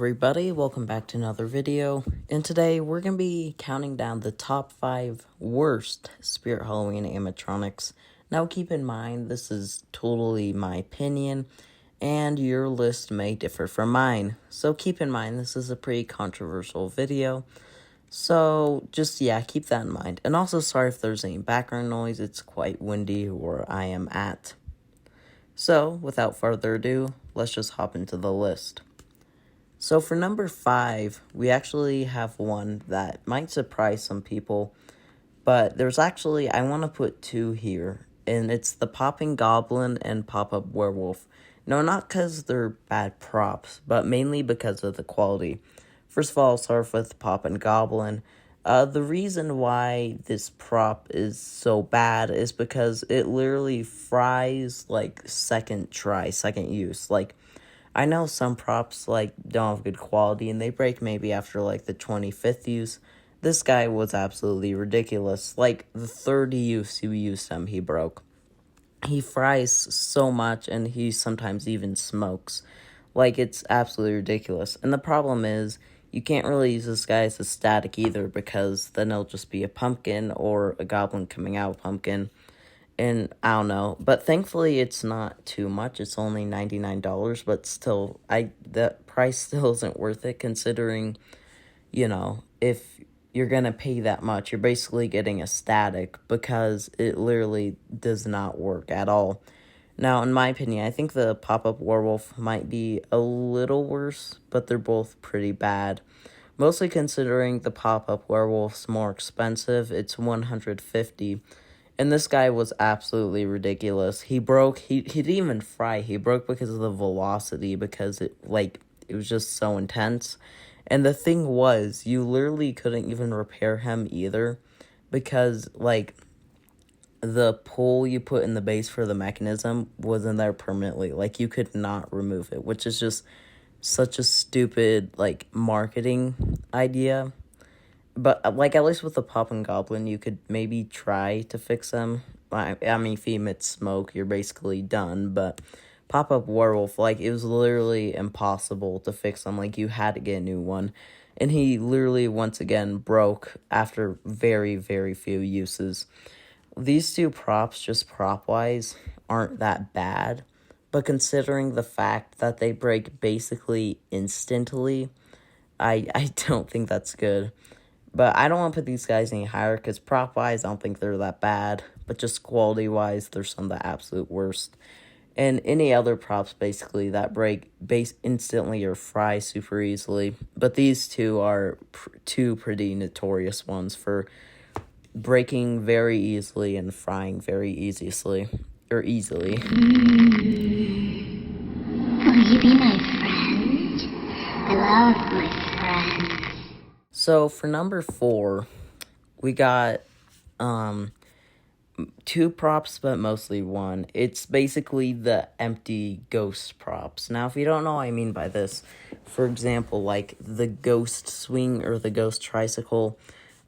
everybody, welcome back to another video, and today we're going to be counting down the top 5 worst Spirit Halloween animatronics. Now keep in mind, this is totally my opinion, and your list may differ from mine. So keep in mind, this is a pretty controversial video, so just, keep that in mind. And also, sorry if there's any background noise, it's quite windy where I am at. So, without further ado, let's just hop into the list. So for number 5, we actually have one that might surprise some people, but there's actually, I want to put 2 here, and it's the Popping Goblin and Popup Werewolf. No, not because they're bad props, but mainly because of the quality. First of all, I'll start with Pop and Goblin. The reason why this prop is so bad is because it literally fries, second use. I know some props, don't have good quality, and they break maybe after, the 25th use. This guy was absolutely ridiculous. The 3rd use you used him, he broke. He fries so much, and he sometimes even smokes. It's absolutely ridiculous. And the problem is, you can't really use this guy as a static either, because then it'll just be a pumpkin or a goblin coming out of a pumpkin. And I don't know, but thankfully it's not too much. It's only $99, but still, the price still isn't worth it, considering, if you're gonna pay that much, you're basically getting a static, because it literally does not work at all. Now, in my opinion, I think the Pop-Up Werewolf might be a little worse, but they're both pretty bad. Mostly considering the Pop-Up Werewolf's more expensive, it's $150. And this guy was absolutely ridiculous. He broke, he didn't even fry. He broke because of the velocity, because it was just so intense. And the thing was, you literally couldn't even repair him either, because, the pull you put in the base for the mechanism wasn't there permanently. You could not remove it, which is just such a stupid, marketing idea. But, at least with the Pop and Goblin, you could maybe try to fix them. I mean, if you emit smoke, you're basically done. But Pop-Up Werewolf, it was literally impossible to fix them. You had to get a new one. And he literally, once again, broke after very, very few uses. These 2 props, just prop-wise, aren't that bad. But considering the fact that they break basically instantly, I don't think that's good. But I don't want to put these guys any higher, because prop-wise, I don't think they're that bad. But just quality-wise, they're some of the absolute worst. And any other props, basically, that break instantly or fry super easily. But these 2 are 2 pretty notorious ones for breaking very easily and frying very easily. Will you be my friend? I love my friends. So, for number 4, we got 2 props, but mostly 1. It's basically the empty ghost props. Now, if you don't know what I mean by this, for example, the ghost swing or the ghost tricycle,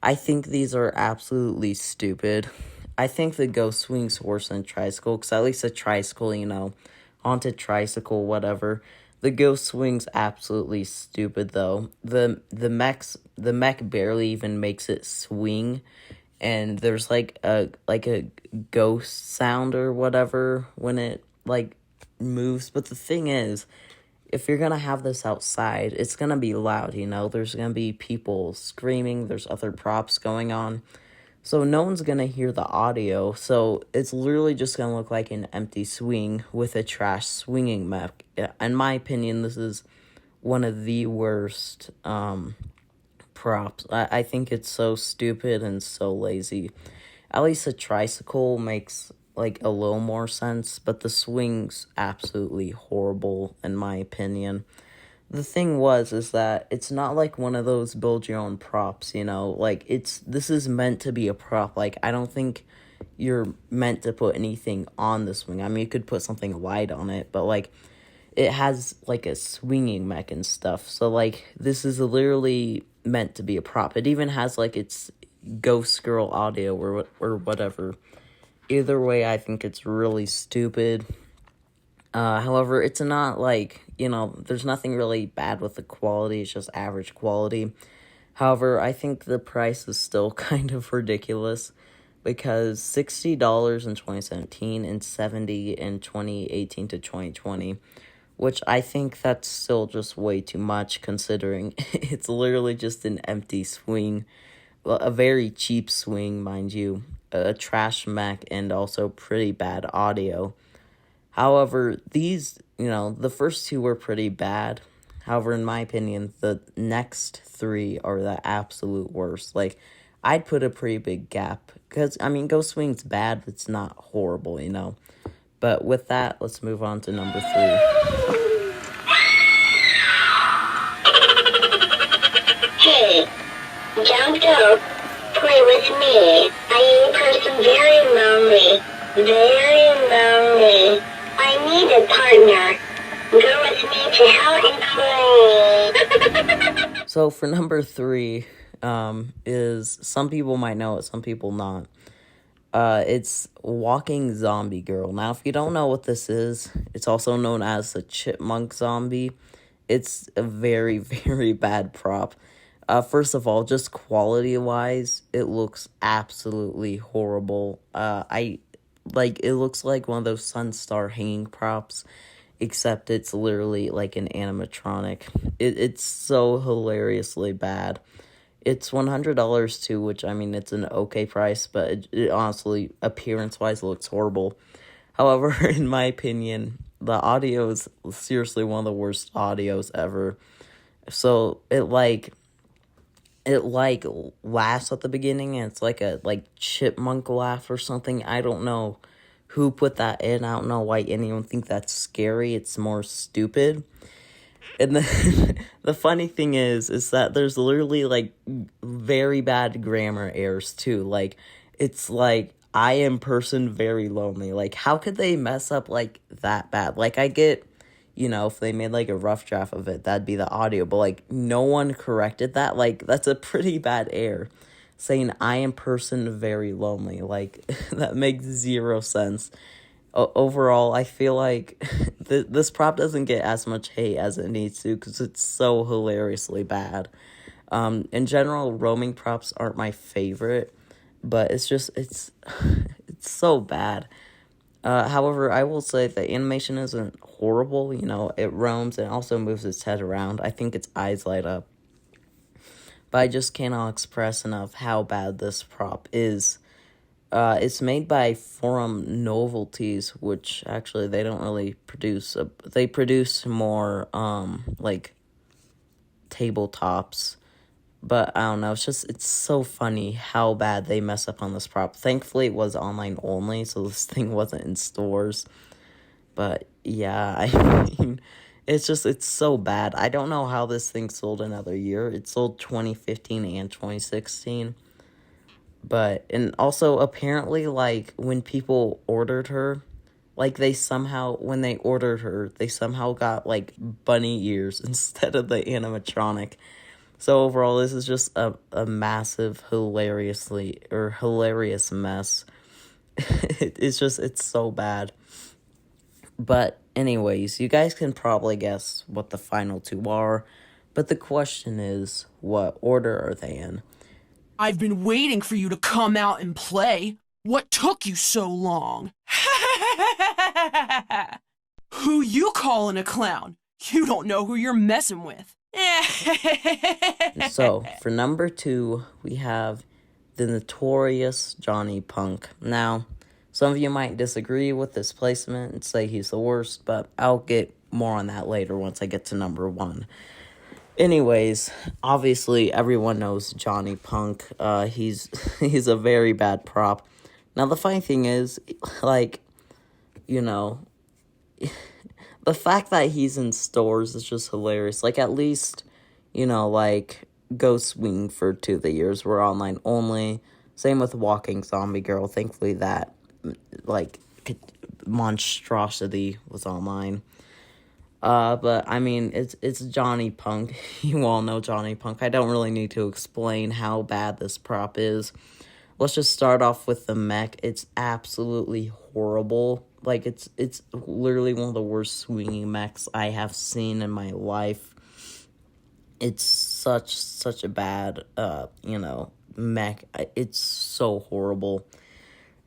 I think these are absolutely stupid. I think the ghost swing's worse than tricycle, because at least a tricycle, haunted tricycle, whatever. The ghost swing's absolutely stupid, though. The mech barely even makes it swing, and there's a ghost sound or whatever when it moves. But the thing is, if you're gonna have this outside, it's gonna be loud. There's gonna be people screaming. There's other props going on. So no one's going to hear the audio, so it's literally just going to look like an empty swing with a trash swinging mech. In my opinion, this is one of the worst props. I think it's so stupid and so lazy. At least a tricycle makes, a little more sense, but the swing's absolutely horrible, in my opinion. The thing is that it's not one of those build your own props, this is meant to be a prop. I don't think you're meant to put anything on the swing. I mean, you could put something light on it, but it has a swinging mech and stuff. So this is literally meant to be a prop. It even has its ghost girl audio or whatever. Either way, I think it's really stupid. However, it's not like, there's nothing really bad with the quality. It's just average quality. However, I think the price is still kind of ridiculous because $60 in 2017 and $70 in 2018 to 2020, which I think that's still just way too much considering it's literally just an empty swing. Well, a very cheap swing, mind you, a trash mech, and also pretty bad audio. However, these, the first two were pretty bad. However, in my opinion, the next three are the absolute worst. Like, I'd put a pretty big gap. Because, Ghost Swing's bad, but it's not horrible, But with that, let's move on to number 3. Hey, don't go. Play with me. I am a person very lonely. Very lonely. I need a partner. Go with me to hell and play. So for number 3, is, some people might know it, some people not. It's Walking Zombie Girl. Now, if you don't know what this is, it's also known as the Chipmunk Zombie. It's a very, very bad prop. First of all, just quality-wise, it looks absolutely horrible. It looks like one of those Sunstar hanging props, except it's literally like an animatronic. It's so hilariously bad. It's $100 too, which, it's an okay price, but it honestly, appearance-wise, looks horrible. However, in my opinion, the audio is seriously one of the worst audios ever. So, it laughs at the beginning, and it's like a, chipmunk laugh or something. I don't know who put that in. I don't know why anyone think that's scary. It's more stupid. And the funny thing is that there's literally, very bad grammar errors, too. It's I am person very lonely. How could they mess up, that bad? I get, if they made, a rough draft of it, that'd be the audio. But, no one corrected that. That's a pretty bad error. Saying, I am person very lonely. That makes zero sense. Overall, I feel like this prop doesn't get as much hate as it needs to because it's so hilariously bad. In general, roaming props aren't my favorite, but it's so bad. However, I will say the animation isn't horrible. It roams and also moves its head around. I think its eyes light up. But I just cannot express enough how bad this prop is. It's made by Forum Novelties, which actually they don't really produce. They produce more, tabletops. But I don't know, it's so funny how bad they mess up on this prop. Thankfully, it was online only, so this thing wasn't in stores. But yeah, it's so bad. I don't know how this thing sold another year. It sold 2015 and 2016. And also, apparently, when people ordered her, when they ordered her, they somehow got, bunny ears instead of the animatronic. So, overall, this is just a massive, hilarious mess. It's so bad. But, anyways, you guys can probably guess what the final two are. But the question is, what order are they in? I've been waiting for you to come out and play. What took you so long? Who you calling a clown? You don't know who you're messing with. So, for number 2, we have the notorious Johnny Punk. Now, some of you might disagree with this placement and say he's the worst, but I'll get more on that later once I get to number 1. Anyways, obviously everyone knows Johnny Punk. He's a very bad prop. Now the funny thing is, the fact that he's in stores is just hilarious. At least, Ghost Wing for 2 of the years were online only. Same with Walking Zombie Girl. Thankfully that, monstrosity was online. But, it's Johnny Punk. You all know Johnny Punk. I don't really need to explain how bad this prop is. Let's just start off with the mech. It's absolutely horrible. Like, it's literally one of the worst swinging mechs I have seen in my life. It's such a bad, mech. It's so horrible.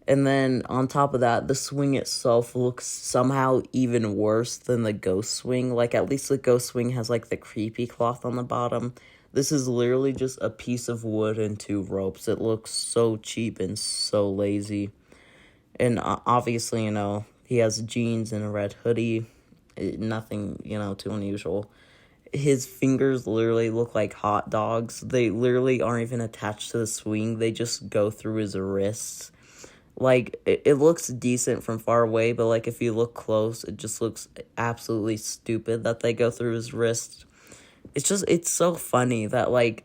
And then on top of that, the swing itself looks somehow even worse than the ghost swing. Like, at least the ghost swing has, like, the creepy cloth on the bottom. This is literally just a piece of wood and 2 ropes. It looks so cheap and so lazy. And obviously, he has jeans and a red hoodie. Nothing, too unusual. His fingers literally look like hot dogs. They literally aren't even attached to the swing. They just go through his wrists. Like, it looks decent from far away, but, like, if you look close, it just looks absolutely stupid that they go through his wrist. It's so funny that, like,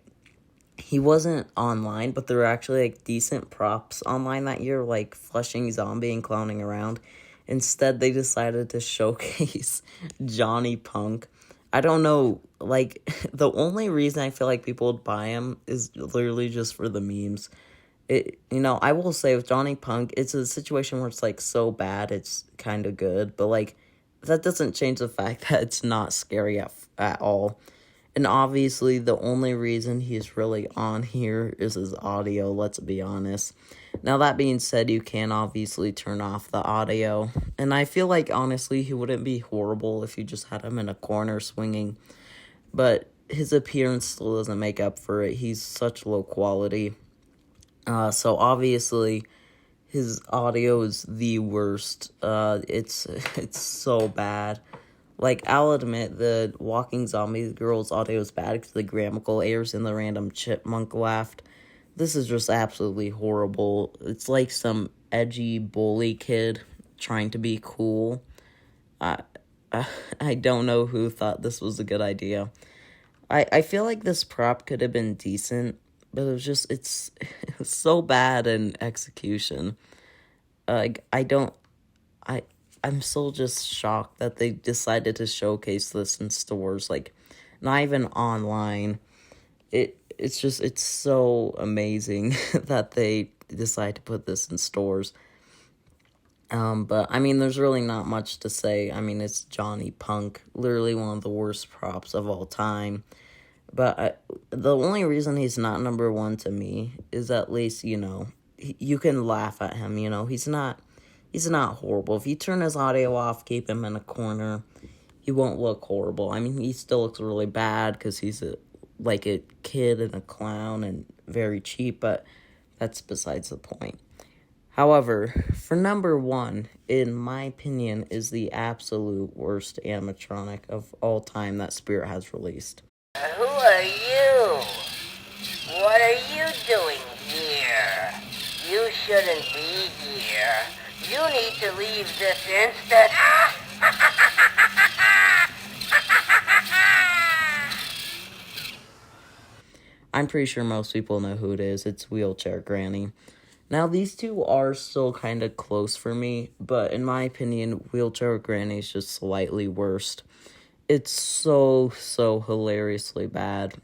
he wasn't online, but there were actually, like, decent props online that year, like Flushing Zombie and Clowning Around. Instead, they decided to showcase Johnny Punk. I don't know, like, the only reason I feel like people would buy him is literally just for the memes. I will say with Johnny Punk, it's a situation where it's, like, so bad, it's kind of good. But, like, that doesn't change the fact that it's not scary at all. And obviously, the only reason he's really on here is his audio, let's be honest. Now, that being said, you can obviously turn off the audio. And I feel like, honestly, he wouldn't be horrible if you just had him in a corner swinging. But his appearance still doesn't make up for it. He's such low quality. So obviously, his audio is the worst. It's so bad. Like, I'll admit, the Walking Zombie girl's audio is bad because the grammatical errors and the random chipmunk laughed. This is just absolutely horrible. It's like some edgy bully kid trying to be cool. I don't know who thought this was a good idea. I feel like this prop could have been decent, but it's so bad in execution. I'm still just shocked that they decided to showcase this in stores, like, not even online. It's so amazing that they decide to put this in stores. But, I mean, there's really not much to say. I mean, it's Johnny Punk, literally one of the worst props of all time. But the only reason he's not number 1 to me is at least, you can laugh at him, he's not horrible. If you turn his audio off, keep him in a corner, he won't look horrible. I mean, he still looks really bad because he's a kid and a clown and very cheap, but that's besides the point. However, for number 1, in my opinion, is the absolute worst animatronic of all time that Spirit has released. Who are you? What are you doing here? You shouldn't be here. You need to leave this instant. I'm pretty sure most people know who it is. It's Wheelchair Granny. Now, these two are still kind of close for me, but in my opinion, Wheelchair Granny is just slightly worse. It's so hilariously bad.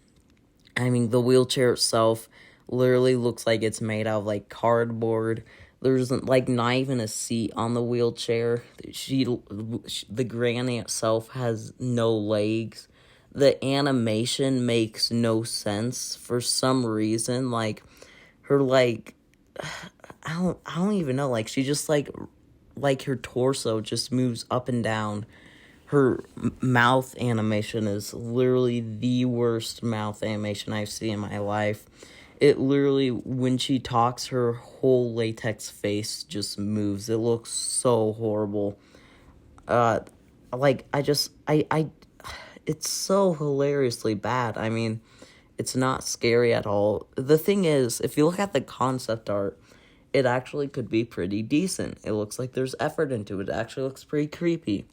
I mean, the wheelchair itself literally looks like it's made out of, like, cardboard. There's, like, not even a seat on the wheelchair. The granny itself has no legs. The animation makes no sense for some reason. Like, her, like, I don't even know. Like, she just, like her torso just moves up and down. Her mouth animation is literally the worst mouth animation I've seen in my life. It literally, when she talks, her whole latex face just moves. It looks so horrible. It's so hilariously bad. I mean, it's not scary at all. The thing is, if you look at the concept art, it actually could be pretty decent. It looks like there's effort into it. It actually looks pretty creepy.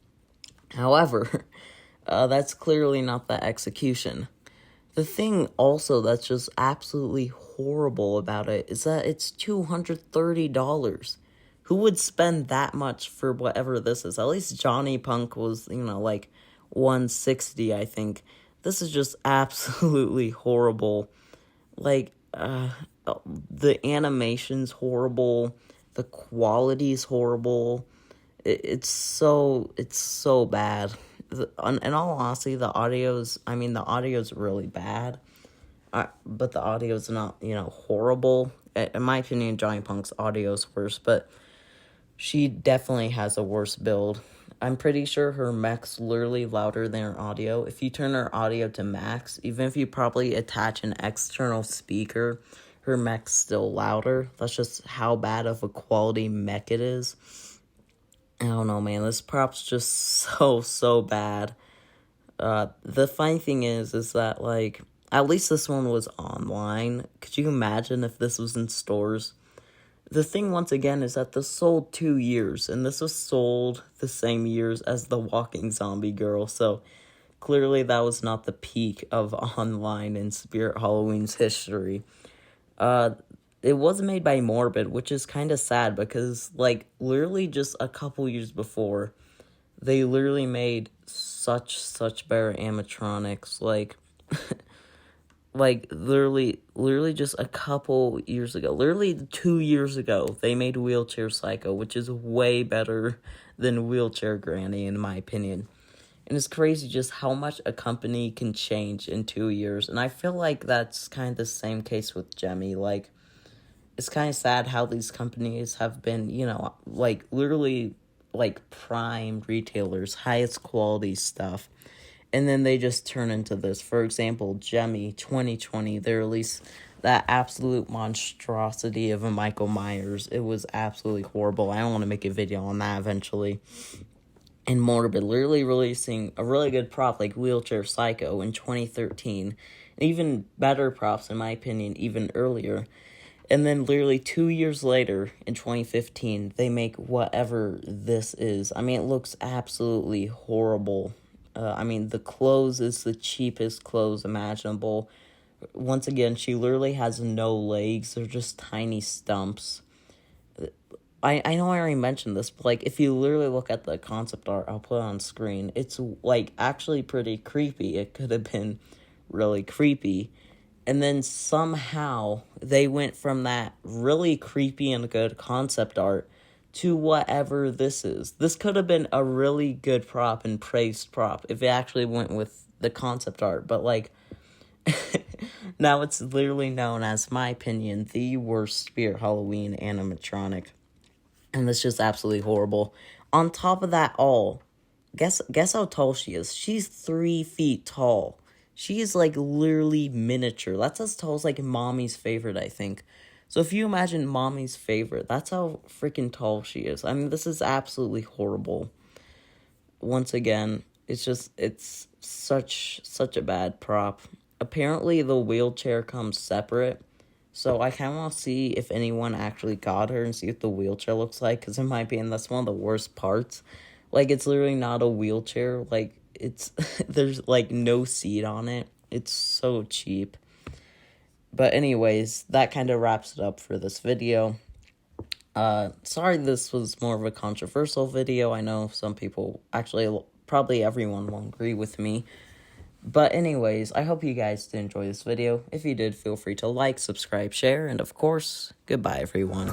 However, that's clearly not the execution. The thing also that's just absolutely horrible about it is that it's $230. Who would spend that much for whatever this is? At least Johnny Punk was, like $160, I think. This is just absolutely horrible. Like, the animation's horrible. The quality's horrible. it's so bad. In all honesty, the audio's really bad. But the audio's not, horrible. In my opinion, Johnny Punk's audio's worse, but she definitely has a worse build. I'm pretty sure her mech's literally louder than her audio. If you turn her audio to max, even if you probably attach an external speaker, her mech's still louder. That's just how bad of a quality mech it is. I don't know, man. This prop's just so bad. The funny thing is that, like, at least this one was online. Could you imagine if this was in stores? The thing, once again, is that this sold 2 years, and this was sold the same years as the Walking Zombie Girl, so clearly that was not the peak of online in Spirit Halloween's history. It was made by Morbid, which is kind of sad, because, like, literally just a couple years before, they literally made such better animatronics, like... Like, literally just a couple years ago, literally 2 years ago, they made Wheelchair Psycho, which is way better than Wheelchair Granny, in my opinion. And it's crazy just how much a company can change in 2 years. And I feel like that's kind of the same case with Jemmy. Like, it's kind of sad how these companies have been, like, literally, like, prime retailers, highest quality stuff. And then they just turn into this. For example, Jemmy 2020, they released that absolute monstrosity of a Michael Myers. It was absolutely horrible. I don't want to make a video on that eventually. And Morbid, literally releasing a really good prop like Wheelchair Psycho in 2013. And even better props, in my opinion, even earlier. And then literally 2 years later, in 2015, they make whatever this is. I mean, it looks absolutely horrible. The clothes is the cheapest clothes imaginable. Once again, she literally has no legs. They're just tiny stumps. I know I already mentioned this, but, like, if you literally look at the concept art, I'll put it on screen. It's, like, actually pretty creepy. It could have been really creepy. And then somehow they went from that really creepy and good concept art to whatever this is. This could have been a really good prop and praised prop if it actually went with the concept art. But, like, now it's literally known as, my opinion, the worst Spirit Halloween animatronic. And it's just absolutely horrible. On top of that all, guess how tall she is. She's 3 feet tall. She is, like, literally miniature. That's as tall as, like, Mommy's favorite, I think. So if you imagine Mommy's favorite, that's how freaking tall she is. I mean, this is absolutely horrible. Once again, it's such a bad prop. Apparently, the wheelchair comes separate. So I kind of want to see if anyone actually got her and see what the wheelchair looks like. Because in my opinion, that's one of the worst parts. Like, it's literally not a wheelchair. Like, there's, like, no seat on it. It's so cheap. But anyways, that kind of wraps it up for this video. Sorry this was more of a controversial video. I know some people, actually, probably everyone won't agree with me. But anyways, I hope you guys did enjoy this video. If you did, feel free to like, subscribe, share, and of course, goodbye everyone.